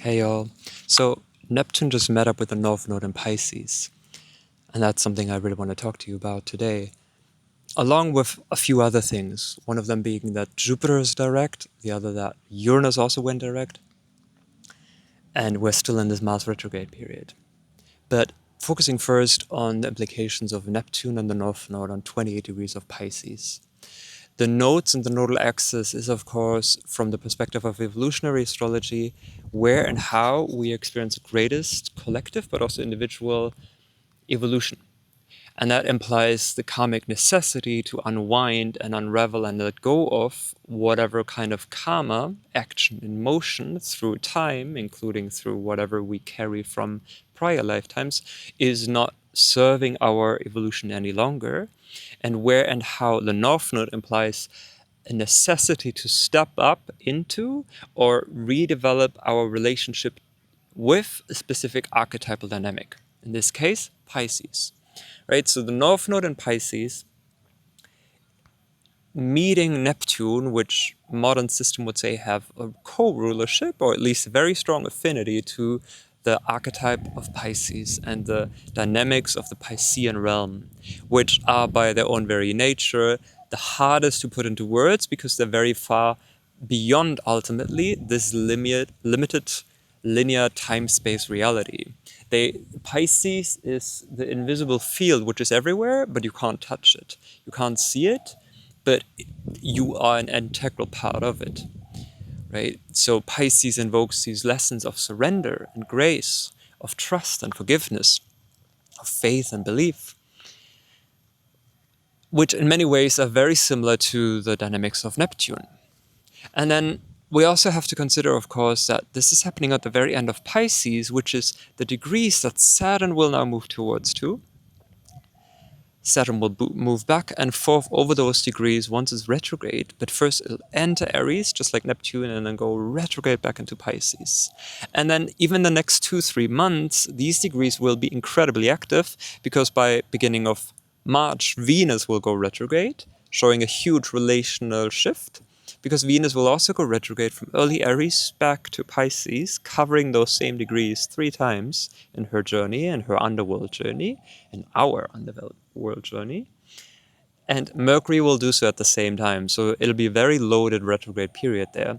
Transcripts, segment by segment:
Hey y'all. So Neptune just met up with the North Node in Pisces, and that's something I really want to talk to you about today, along with a few other things. One of them being that Jupiter is direct, the other that Uranus also went direct, and we're still in this Mars retrograde period. But focusing first on the implications of Neptune and the North Node on 28 degrees of Pisces. The nodes and the nodal axis is, of course, from the perspective of evolutionary astrology, where and how we experience the greatest collective but also individual evolution. And that implies the karmic necessity to unwind and unravel and let go of whatever kind of karma, action in motion through time, including through whatever we carry from prior lifetimes, is not serving our evolution any longer. And where and how the North Node implies a necessity to step up into or redevelop our relationship with a specific archetypal dynamic. In this case, Pisces. Right? So the North Node in Pisces meeting Neptune, which modern system would say have a co-rulership or at least a very strong affinity to the archetype of Pisces and the dynamics of the Piscean realm, which are by their own very nature the hardest to put into words because they're very far beyond ultimately this limited linear time-space reality. Pisces is the invisible field which is everywhere, but you can't touch it. You can't see it, but you are an integral part of it, right? So Pisces invokes these lessons of surrender and grace, of trust and forgiveness, of faith and belief, which in many ways are very similar to the dynamics of Neptune. And then we also have to consider, of course, that this is happening at the very end of Pisces, which is the degrees that Saturn will now move towards too. Saturn will move back and forth over those degrees once it's retrograde, but first it'll enter Aries, just like Neptune, and then go retrograde back into Pisces. And then even the next 2-3 months, these degrees will be incredibly active, because by beginning of March, Venus will go retrograde, showing a huge relational shift, because Venus will also go retrograde from early Aries back to Pisces, covering those same degrees 3 times in her journey, in her underworld journey, in our underworld journey. And Mercury will do so at the same time, so it'll be a very loaded retrograde period there,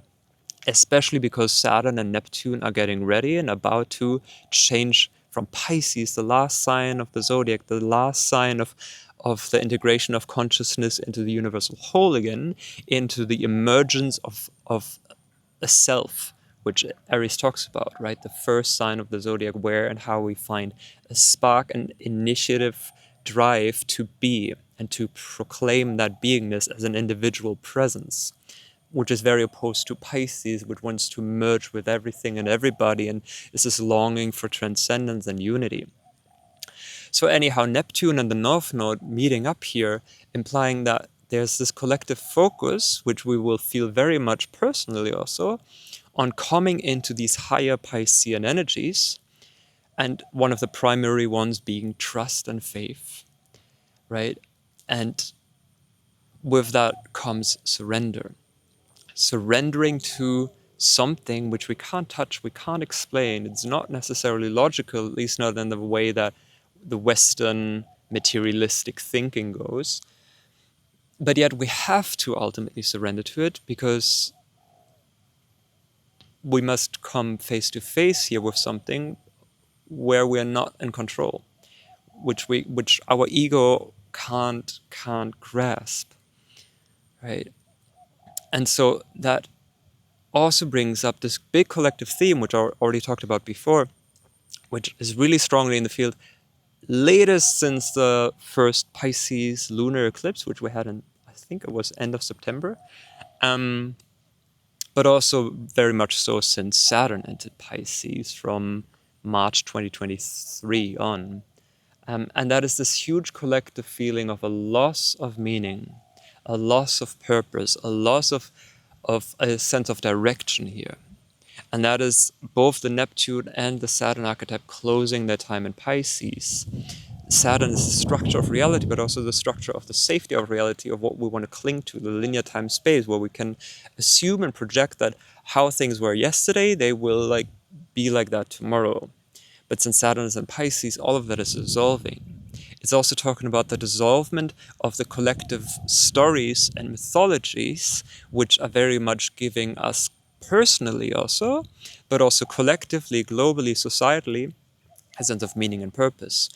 especially because Saturn and Neptune are getting ready and about to change from Pisces, the last sign of the zodiac, the last sign of the integration of consciousness into the universal whole again, into the emergence of a self, which Aries talks about, right? The first sign of the zodiac, where and how we find a spark and initiative drive to be and to proclaim that beingness as an individual presence, which is very opposed to Pisces, which wants to merge with everything and everybody and is this longing for transcendence and unity. So anyhow, Neptune and the North Node meeting up here, implying that there's this collective focus, which we will feel very much personally also, on coming into these higher Piscean energies, and one of the primary ones being trust and faith, right? And with that comes surrender. Surrendering to something which we can't touch, we can't explain. It's not necessarily logical, at least not in the way that the Western materialistic thinking goes. But yet we have to ultimately surrender to it, because we must come face to face here with something where we're not in control, which our ego can't grasp, right? And so that also brings up this big collective theme, which I already talked about before, which is really strongly in the field, latest since the first Pisces lunar eclipse, which we had in, I think it was end of September, but also very much so since Saturn entered Pisces from March 2023 on. And that is this huge collective feeling of a loss of meaning, a loss of purpose, a loss of a sense of direction here. And that is both the Neptune and the Saturn archetype closing their time in Pisces. Saturn is the structure of reality, but also the structure of the safety of reality, of what we want to cling to, the linear time space, where we can assume and project that how things were yesterday, they will be like that tomorrow. But since Saturn is in Pisces, all of that is dissolving. It's also talking about the dissolvement of the collective stories and mythologies, which are very much giving us personally also, but also collectively, globally, societally, a sense of meaning and purpose.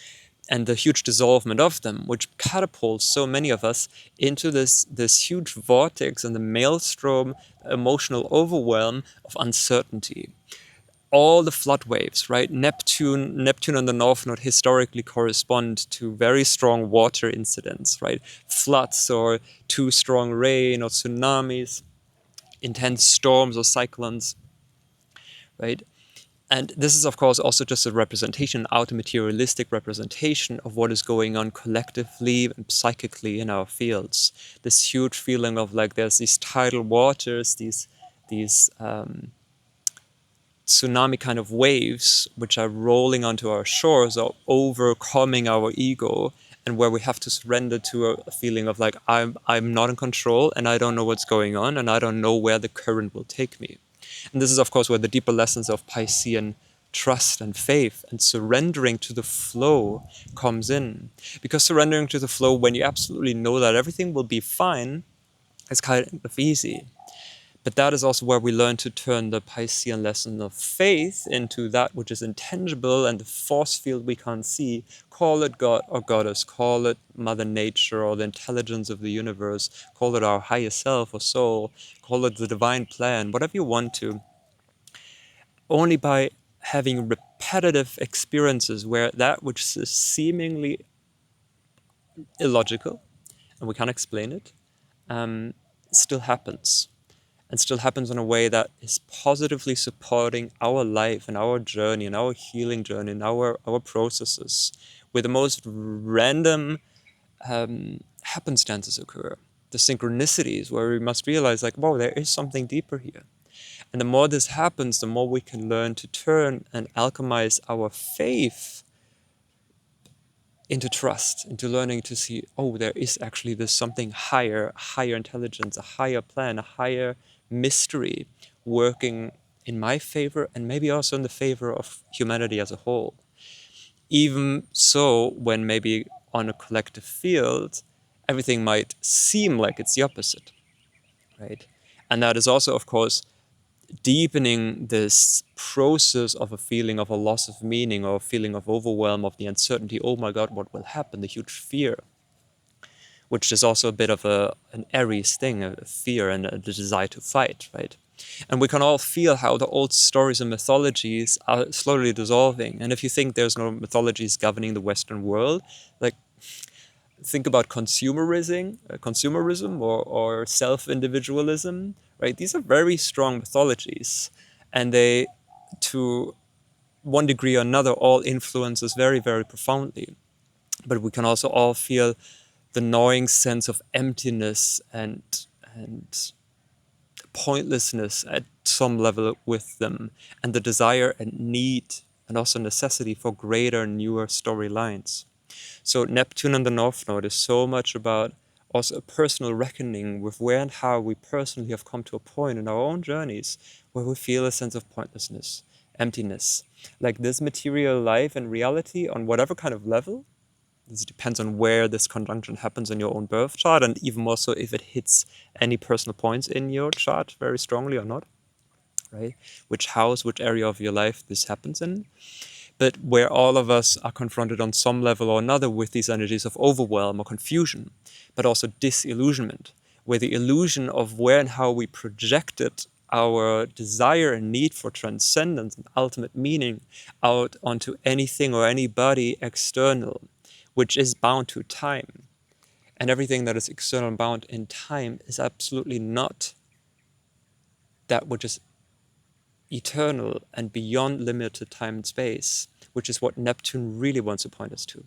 And the huge dissolvement of them, which catapults so many of us into this huge vortex and the maelstrom, emotional overwhelm of uncertainty. All the flood waves, right? Neptune and the North Node historically correspond to very strong water incidents, right? Floods or too strong rain or tsunamis, intense storms or cyclones, right? And this is, of course, also just a representation, an outer materialistic representation of what is going on collectively and psychically in our fields. This huge feeling of like there's these tidal waters, these tsunami kind of waves which are rolling onto our shores or overcoming our ego, and where we have to surrender to a feeling of like I'm not in control and I don't know what's going on and I don't know where the current will take me. And this is, of course, where the deeper lessons of Piscean trust and faith and surrendering to the flow comes in. Because surrendering to the flow when you absolutely know that everything will be fine is kind of easy. But that is also where we learn to turn the Piscean lesson of faith into that which is intangible and the force field we can't see. Call it God or Goddess, call it Mother Nature or the intelligence of the universe, call it our higher self or soul, call it the divine plan, whatever you want to. Only by having repetitive experiences where that which is seemingly illogical, and we can't explain it, still happens. And still happens in a way that is positively supporting our life and our journey and our healing journey and our processes, where the most random happenstances occur, the synchronicities, where we must realize like, wow, there is something deeper here. And the more this happens, the more we can learn to turn and alchemize our faith into trust, into learning to see, oh, there is actually this something higher, higher intelligence, a higher plan, a higher mystery working in my favor and maybe also in the favor of humanity as a whole. Even so, when maybe on a collective field, everything might seem like it's the opposite, right? And that is also, of course, deepening this process of a feeling of a loss of meaning or a feeling of overwhelm, of the uncertainty. Oh my God, what will happen? The huge fear, which is also a bit of an Aries thing, a fear and a desire to fight, right? And we can all feel how the old stories and mythologies are slowly dissolving. And if you think there's no mythologies governing the Western world, like think about consumerism or self-individualism, right? These are very strong mythologies, and they, to one degree or another, all influence us very, very profoundly. But we can also all feel the gnawing sense of emptiness and pointlessness at some level with them, and the desire and need and also necessity for greater, newer storylines. So Neptune and the North Node is so much about also a personal reckoning with where and how we personally have come to a point in our own journeys where we feel a sense of pointlessness, emptiness. Like this material life and reality on whatever kind of level, this depends on where this conjunction happens in your own birth chart, and even more so if it hits any personal points in your chart very strongly or not, right? Which house, which area of your life this happens in. But where all of us are confronted on some level or another with these energies of overwhelm or confusion, but also disillusionment, where the illusion of where and how we projected our desire and need for transcendence and ultimate meaning out onto anything or anybody external, which is bound to time. And everything that is external and bound in time is absolutely not that which is eternal and beyond limited time and space, which is what Neptune really wants to point us to.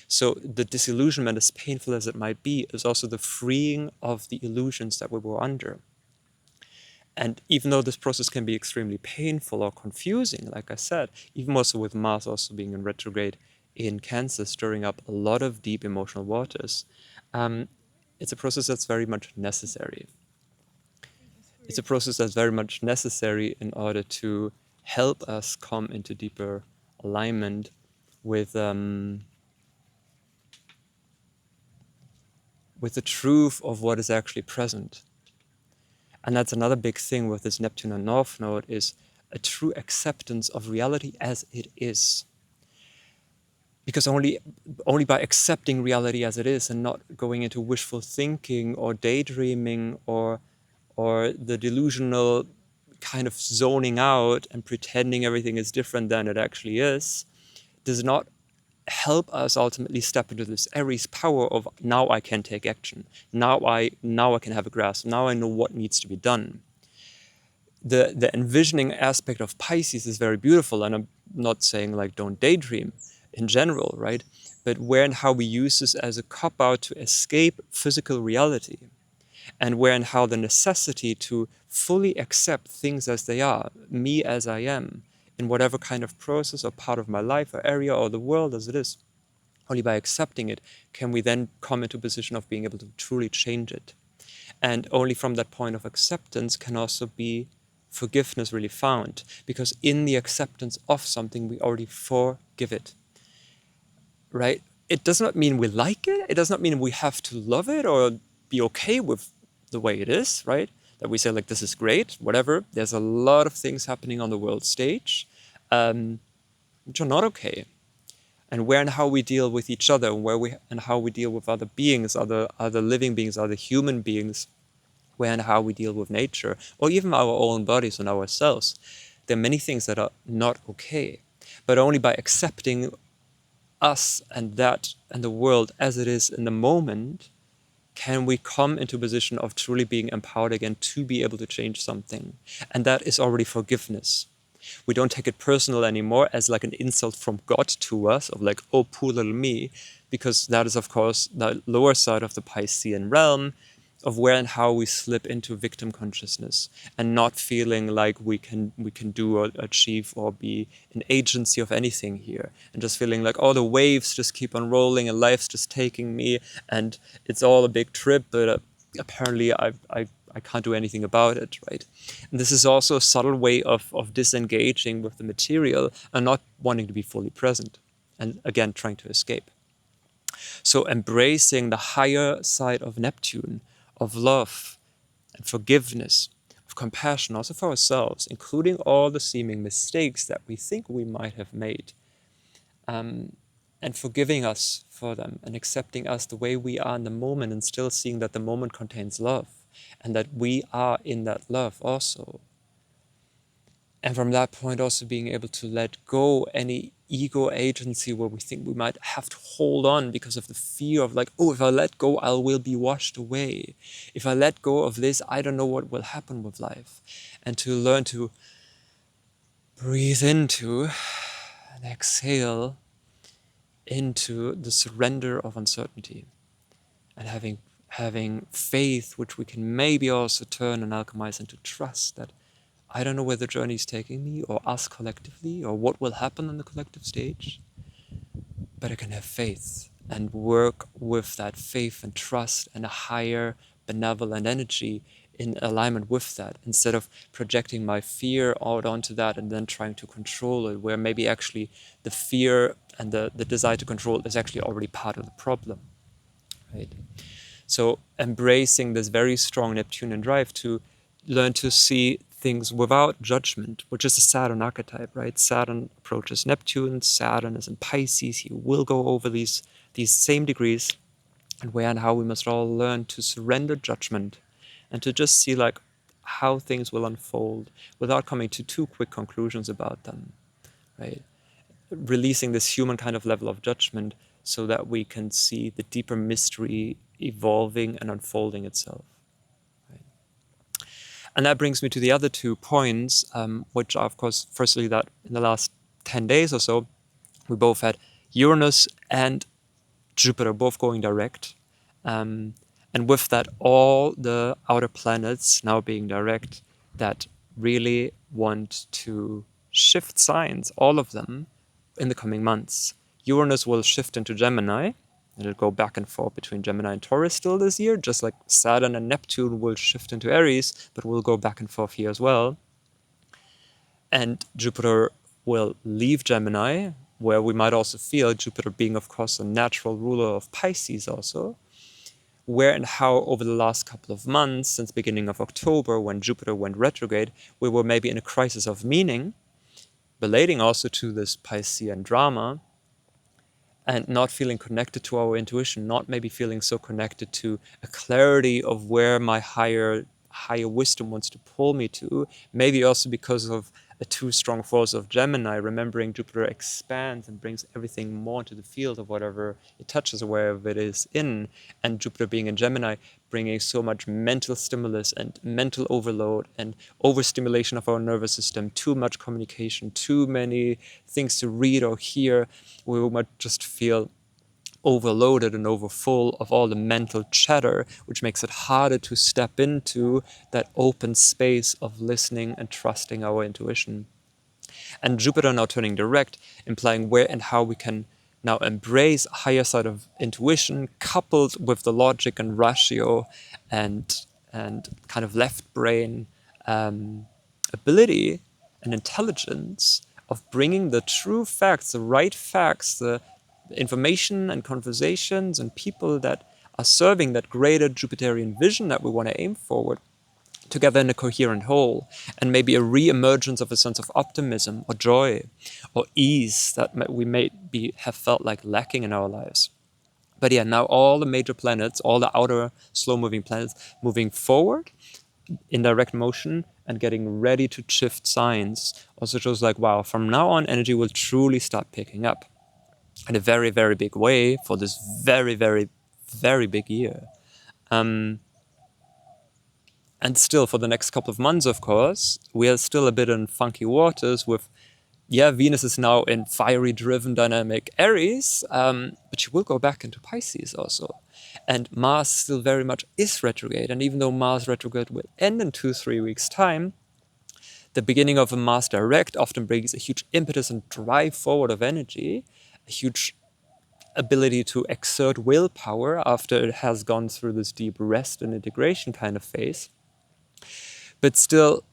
So the disillusionment, as painful as it might be, is also the freeing of the illusions that we were under. And even though this process can be extremely painful or confusing, like I said, even more so with Mars also being in retrograde in Cancer, stirring up a lot of deep emotional waters, it's a process that's very much necessary. It's a process that's very much necessary in order to help us come into deeper alignment with the truth of what is actually present. And that's another big thing with this Neptune North Node, is a true acceptance of reality as it is. Because only by accepting reality as it is and not going into wishful thinking or daydreaming or the delusional kind of zoning out and pretending everything is different than it actually is, does not help us ultimately step into this Aries power of, now I can take action. Now I can have a grasp. Now I know what needs to be done. The envisioning aspect of Pisces is very beautiful, and I'm not saying like don't daydream in general, right? But where and how we use this as a cop-out to escape physical reality, and where and how the necessity to fully accept things as they are, me as I am, in whatever kind of process or part of my life or area or the world as it is, only by accepting it can we then come into a position of being able to truly change it. And only from that point of acceptance can also be forgiveness really found, because in the acceptance of something we already forgive it, right? It does not mean we like it. It does not mean we have to love it or be okay with the way it is, right? That we say like, this is great, whatever. There's a lot of things happening on the world stage which are not okay. And where and how we deal with each other, and how we deal with other beings, other living beings, other human beings, where and how we deal with nature, or even our own bodies and ourselves. There are many things that are not okay, but only by accepting us and that and the world as it is in the moment can we come into a position of truly being empowered again to be able to change something. And that is already forgiveness. We don't take it personal anymore as like an insult from God to us, of like, oh, poor little me, because that is, of course, the lower side of the Piscean realm, of where and how we slip into victim consciousness and not feeling like we can do or achieve or be an agency of anything here, and just feeling like, oh, the waves just keep on rolling and life's just taking me and it's all a big trip, but apparently I can't do anything about it, right? And this is also a subtle way of disengaging with the material and not wanting to be fully present, and again trying to escape. So embracing the higher side of Neptune, of love and forgiveness, of compassion, also for ourselves, including all the seeming mistakes that we think we might have made, and forgiving us for them and accepting us the way we are in the moment, and still seeing that the moment contains love and that we are in that love also. And from that point also being able to let go any ego agency where we think we might have to hold on because of the fear of like, oh, if I let go, I will be washed away. If I let go of this, I don't know what will happen with life. And to learn to breathe into and exhale into the surrender of uncertainty, and having faith, which we can maybe also turn and alchemize into trust, that I don't know where the journey is taking me, or us collectively, or what will happen on the collective stage, but I can have faith and work with that faith and trust and a higher benevolent energy in alignment with that, instead of projecting my fear out onto that and then trying to control it, where maybe actually the fear and the desire to control is actually already part of the problem, right? So embracing this very strong Neptunian drive to learn to see things without judgment, which is a Saturn archetype, right? Saturn approaches Neptune, Saturn is in Pisces, he will go over these same degrees, and where and how we must all learn to surrender judgment and to just see like how things will unfold without coming to too quick conclusions about them, right? Releasing this human kind of level of judgment so that we can see the deeper mystery evolving and unfolding itself. Right? And that brings me to the other 2 points, which are, of course, firstly, that in the last 10 days or so, we both had Uranus and Jupiter both going direct. And with that, all the outer planets now being direct that really want to shift signs, all of them, in the coming months. Uranus will shift into Gemini. It'll go back and forth between Gemini and Taurus still this year, just like Saturn and Neptune will shift into Aries, but will go back and forth here as well. And Jupiter will leave Gemini, where we might also feel Jupiter being, of course, a natural ruler of Pisces also, where and how over the last couple of months, since beginning of October, when Jupiter went retrograde, we were maybe in a crisis of meaning, relating also to this Piscean drama, and not feeling connected to our intuition, not maybe feeling so connected to a clarity of where my higher wisdom wants to pull me to, maybe also because of a too strong force of Gemini, remembering Jupiter expands and brings everything more into the field of whatever it touches, wherever it is in, and Jupiter being in Gemini, bringing so much mental stimulus and mental overload and overstimulation of our nervous system, too much communication, too many things to read or hear. We might just feel overloaded and overfull of all the mental chatter, which makes it harder to step into that open space of listening and trusting our intuition. And Jupiter now turning direct, implying where and how we can now embrace a higher side of intuition, coupled with the logic and ratio and kind of left brain ability and intelligence of bringing the true facts, the right facts, the information and conversations and people that are serving that greater Jupiterian vision that we want to aim forward together in a coherent whole, and maybe a re-emergence of a sense of optimism or joy or ease that we may have felt like lacking in our lives. But yeah, now all the major planets, all the outer slow-moving planets moving forward in direct motion and getting ready to shift signs also shows like, wow, from now on energy will truly start picking up in a very, very big way for this very, very, very big year. And still, for the next couple of months, of course, we are still a bit in funky waters with, Venus is now in fiery, driven, dynamic Aries, but she will go back into Pisces also. And Mars still very much is retrograde. And even though Mars retrograde will end in 2-3 weeks' time, the beginning of a Mars direct often brings a huge impetus and drive forward of energy, a huge ability to exert willpower after it has gone through this deep rest and integration kind of phase. But still,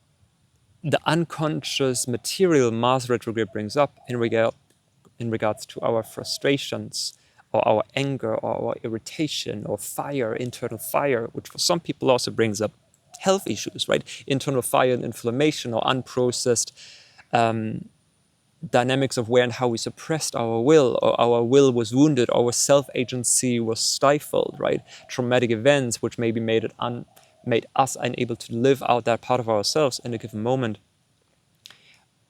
the unconscious material Mars retrograde brings up in regards to our frustrations or our anger or our irritation or fire, internal fire, which for some people also brings up health issues, right? Internal fire and inflammation or unprocessed dynamics of where and how we suppressed our will, or our will was wounded, our self-agency was stifled, right? Traumatic events which maybe made us unable to live out that part of ourselves in a given moment.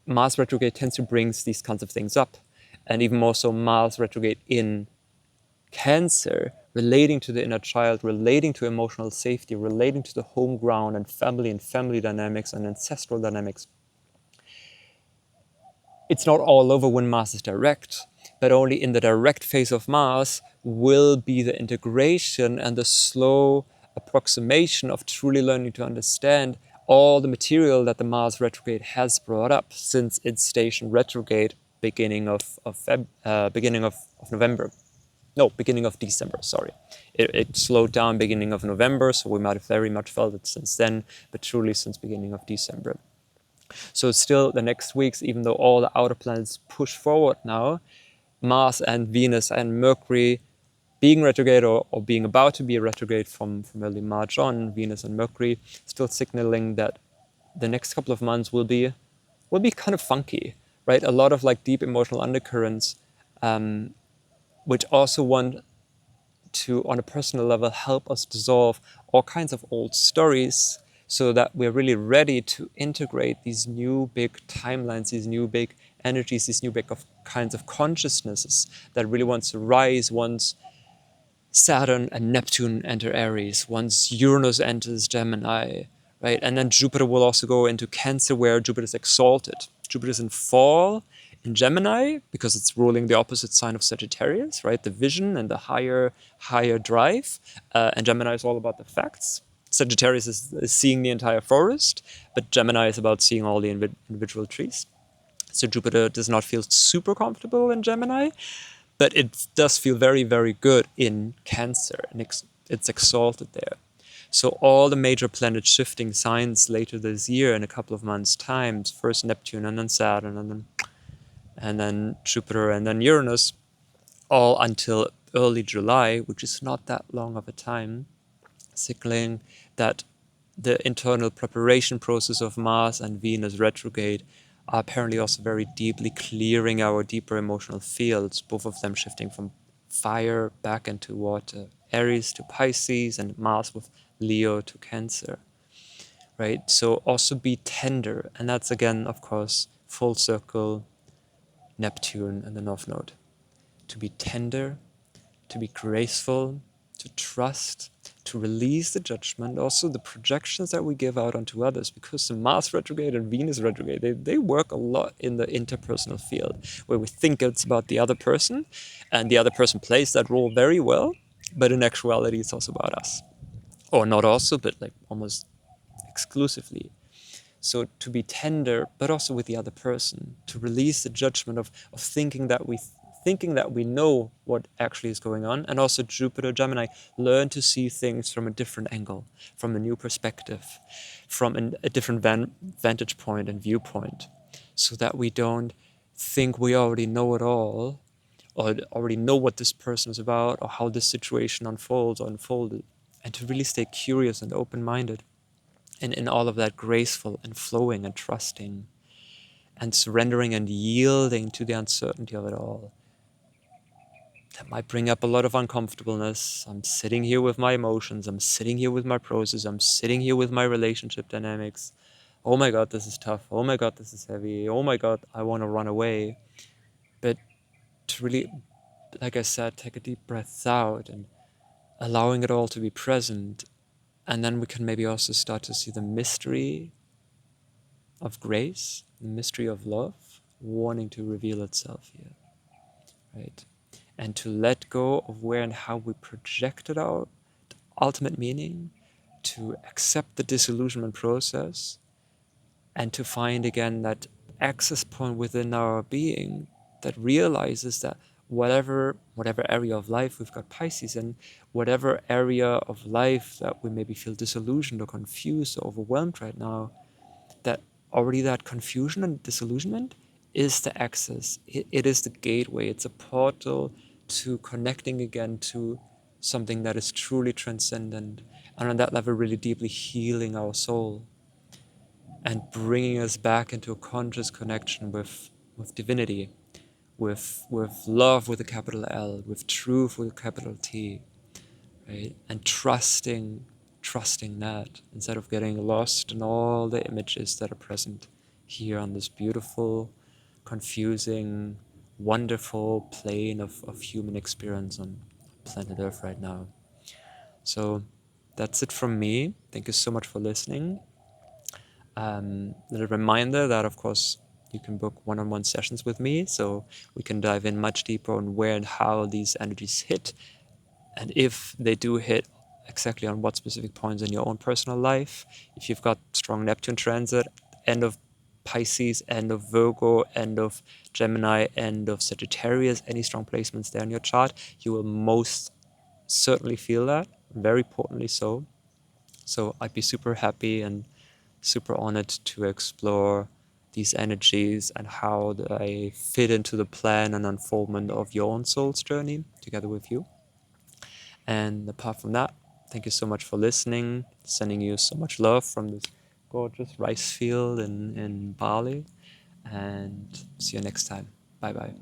Mars retrograde tends to bring these kinds of things up. And even more so, Mars retrograde in Cancer, relating to the inner child, relating to emotional safety, relating to the home ground and family dynamics and ancestral dynamics. It's not all over when Mars is direct, but only in the direct phase of Mars will be the integration and the slow approximation of truly learning to understand all the material that the Mars retrograde has brought up since its station retrograde beginning of November. No, beginning of December, sorry. It slowed down beginning of November, so we might have very much felt it since then, but truly since beginning of December. So still the next weeks, even though all the outer planets push forward now, Mars and Venus and Mercury being retrograde or being about to be retrograde from early March on, Venus and Mercury, still signaling that the next couple of months will be kind of funky, right? A lot of like deep emotional undercurrents, which also want to, on a personal level, help us dissolve all kinds of old stories so that we're really ready to integrate these new big timelines, these new big energies, these new big kinds of consciousnesses that really wants to rise once Saturn and Neptune enter Aries, once Uranus enters Gemini, right? And then Jupiter will also go into Cancer, where Jupiter is exalted. Jupiter is in fall in Gemini because it's ruling the opposite sign of Sagittarius, right? The vision and the higher drive. And Gemini is all about the facts. Sagittarius is seeing the entire forest, but Gemini is about seeing all the individual trees. So Jupiter does not feel super comfortable in Gemini, but it does feel very, very good in Cancer, and it's exalted there. So all the major planet shifting signs later this year in a couple of months' time, first Neptune and then Saturn and then Jupiter and then Uranus, all until early July, which is not that long of a time, signaling that the internal preparation process of Mars and Venus retrograde are apparently also very deeply clearing our deeper emotional fields, both of them shifting from fire back into water, Aries to Pisces, and Mars with Leo to Cancer, right? So also be tender, and that's again, of course, full circle, Neptune and the North Node. To be tender, to be graceful, to trust, to release the judgment, also the projections that we give out onto others, because the Mars retrograde and Venus retrograde, they work a lot in the interpersonal field, where we think it's about the other person, and the other person plays that role very well, but in actuality it's also about us. Or not also, but like almost exclusively. So to be tender, but also with the other person, to release the judgment of thinking that we know what actually is going on, and also Jupiter, Gemini, learn to see things from a different angle, from a new perspective, from a different vantage point and viewpoint, so that we don't think we already know it all, or already know what this person is about, or how this situation unfolds or unfolded, and to really stay curious and open-minded. And in all of that, graceful and flowing and trusting and surrendering and yielding to the uncertainty of it all. That might bring up a lot of uncomfortableness. I'm sitting here with my emotions. I'm sitting here with my process. I'm sitting here with my relationship dynamics. Oh my God, this is tough. Oh my God, this is heavy. Oh my God, I want to run away. But to really, like I said, take a deep breath out and allowing it all to be present. And then we can maybe also start to see the mystery of grace, the mystery of love, wanting to reveal itself here, right? And to let go of where and how we projected our ultimate meaning, to accept the disillusionment process, and to find again that access point within our being that realizes that whatever area of life we've got Pisces in, whatever area of life that we maybe feel disillusioned or confused or overwhelmed right now, that already that confusion and disillusionment is the access. It is the gateway. It's a portal to connecting again to something that is truly transcendent, and on that level really deeply healing our soul and bringing us back into a conscious connection with divinity, with love with a capital L, with truth with a capital T, right? And trusting that, instead of getting lost in all the images that are present here on this beautiful, confusing, wonderful plane of human experience on planet Earth right now. So that's it from me. Thank you so much for listening. Little reminder that, of course, you can book one-on-one sessions with me, so we can dive in much deeper on where and how these energies hit, and if they do hit, exactly on what specific points in your own personal life. If you've got strong Neptune transit, end of Pisces, end of Virgo, end of Gemini, end of Sagittarius, any strong placements there in your chart, you will most certainly feel that, very potently so. So I'd be super happy and super honored to explore these energies and how they fit into the plan and unfoldment of your own soul's journey together with you. And apart from that, thank you so much for listening, sending you so much love from this gorgeous rice field in Bali, and see you next time. Bye bye.